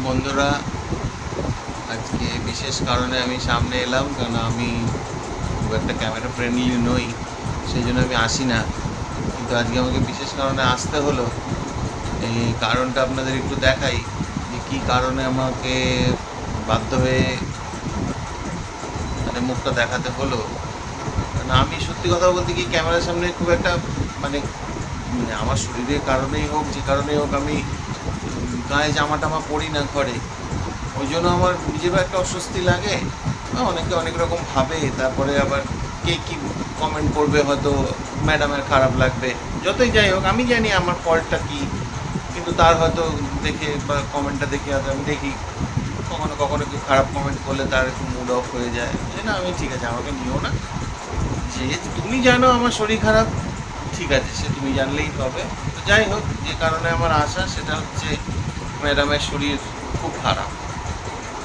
বন্ধুরা, আজকে বিশেষ কারণে আমি সামনে এলাম, কারণ আমি খুব একটা ক্যামেরা ফ্রেন্ডলি নই, সেই জন্য আমি আসি না। কিন্তু আজকে আমাকে বিশেষ কারণে আসতে হলো। এই কারণটা আপনাদের একটু দেখাই যে কী কারণে আমাকে বাধ্য হয়ে মুখটা দেখাতে হলো। কারণ আমি সত্যি কথা বলতে কি, ক্যামেরার সামনে খুব একটা মানে আমার শরীরের কারণেই হোক, যে কারণেই হোক, আমি গায়ে জামা টামা পরি না ঘরে। ওই জন্য আমার নিজেরও একটা অস্বস্তি লাগে। অনেকে অনেক রকম ভাবে, তারপরে আবার কে কী কমেন্ট করবে, হয়তো ম্যাডামের খারাপ লাগবে। যতই যাই হোক, আমি জানি আমার ফল্টটা কী, কিন্তু তার হয়তো দেখে বা কমেন্টটা দেখে হয়তো আমি দেখি কখনো কখনো কেউ খারাপ কমেন্ট করলে তার একটু মুড অফ হয়ে যায়। যে না, আমি ঠিক আছে, আমাকে নিও না। যে তুমি জানো আমার শরীর খারাপ, ঠিক আছে, সে তুমি জানলেই হবে। তো যাই হোক, যে কারণে আমার আশা সেটা হচ্ছে ম্যাডামের শরীর খুব খারাপ।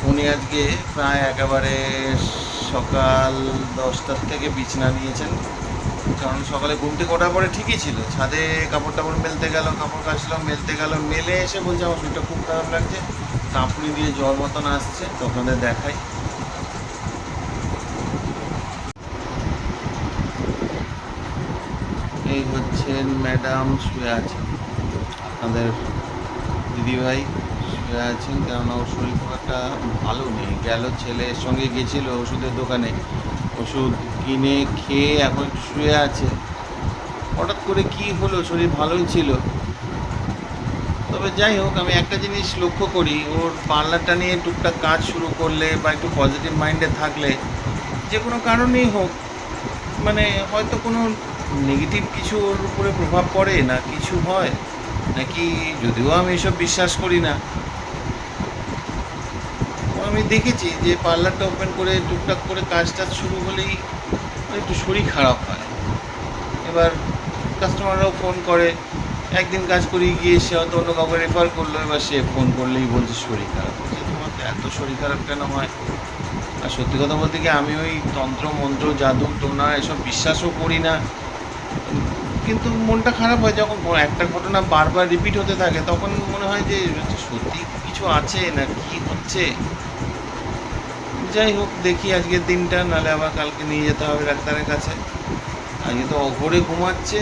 উনি আজকে প্রায় একেবারে সকাল 10টার থেকে বিছানা নিয়েছেন। কারণ সকালে ঘুম থেকে ওঠার পরে ঠিকই ছিল, ছাদে কাপড় টাপড় মেলতে গেল, কাপড় কাচলাম, মেলতে গেল, মেলে এসে বলছে আমার শরীরটা খুব খারাপ লাগছে, কাঁপুনি দিয়ে জ্বর মতন আসছে। তো আপনাদের দেখাই, এই হচ্ছেন ম্যাডাম শুয়ে আছেন, আপনাদের দিদিভাই শুয়ে আছেন। কেননা ওর শরীর খুব একটা ভালো নেই। গেল ছেলের সঙ্গে গেছিল ওষুধের দোকানে, ওষুধ কিনে খেয়ে এখন একটু শুয়ে আছে। হঠাৎ করে কি হলো, শরীর ভালোই ছিল। তবে যাই হোক, আমি একটা জিনিস লক্ষ্য করি, ওর পার্লারটা নিয়ে টুকটাক কাজ শুরু করলে বা একটু পজিটিভ মাইন্ডে থাকলে, যে কোনো কারণেই হোক, হয়তো কোনো নেগেটিভ কিছু ওর উপরে প্রভাব পড়ে না, কিছু হয় নাকি, যদিও আমি এসব বিশ্বাস করি না। আমি দেখেছি যে পার্লারটা ওপেন করে টুকটাক করে কাজ টাজ শুরু হলেই একটু শরীর খারাপ হয়। এবার কাস্টমাররাও ফোন করে, একদিন কাজ করিয়ে গিয়ে সে হয়তো অন্য কাউকে রেফার করলো, এবার সে ফোন করলেই বলছে শরীর খারাপ হচ্ছে। তোমার এত শরীর খারাপ কেন হয়? আর সত্যি কথা বলতে কি, আমি ওই তন্ত্র মন্ত্র জাদু টোনা এসব বিশ্বাসও করি না। কিন্তু মনটা খারাপ হয় যখন একটা ঘটনা বারবার রিপিট হতে থাকে, তখন মনে হয় যে সত্যি কিছু আছে না কি হচ্ছে। যাই হোক, দেখি আজকের দিনটা, নাহলে আবার কালকে নিয়ে যেতে হবে ডাক্তারের কাছে। আজকে তো অঘরে ঘুমাচ্ছে।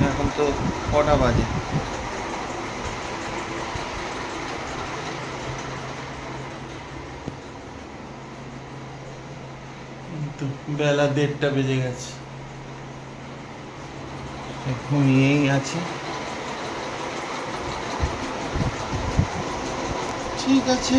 এখন তো কটা বাজে? তো বেলা 1:30 বেজে গেছে, ঘুমিয়েই আছে। ঠিক আছে।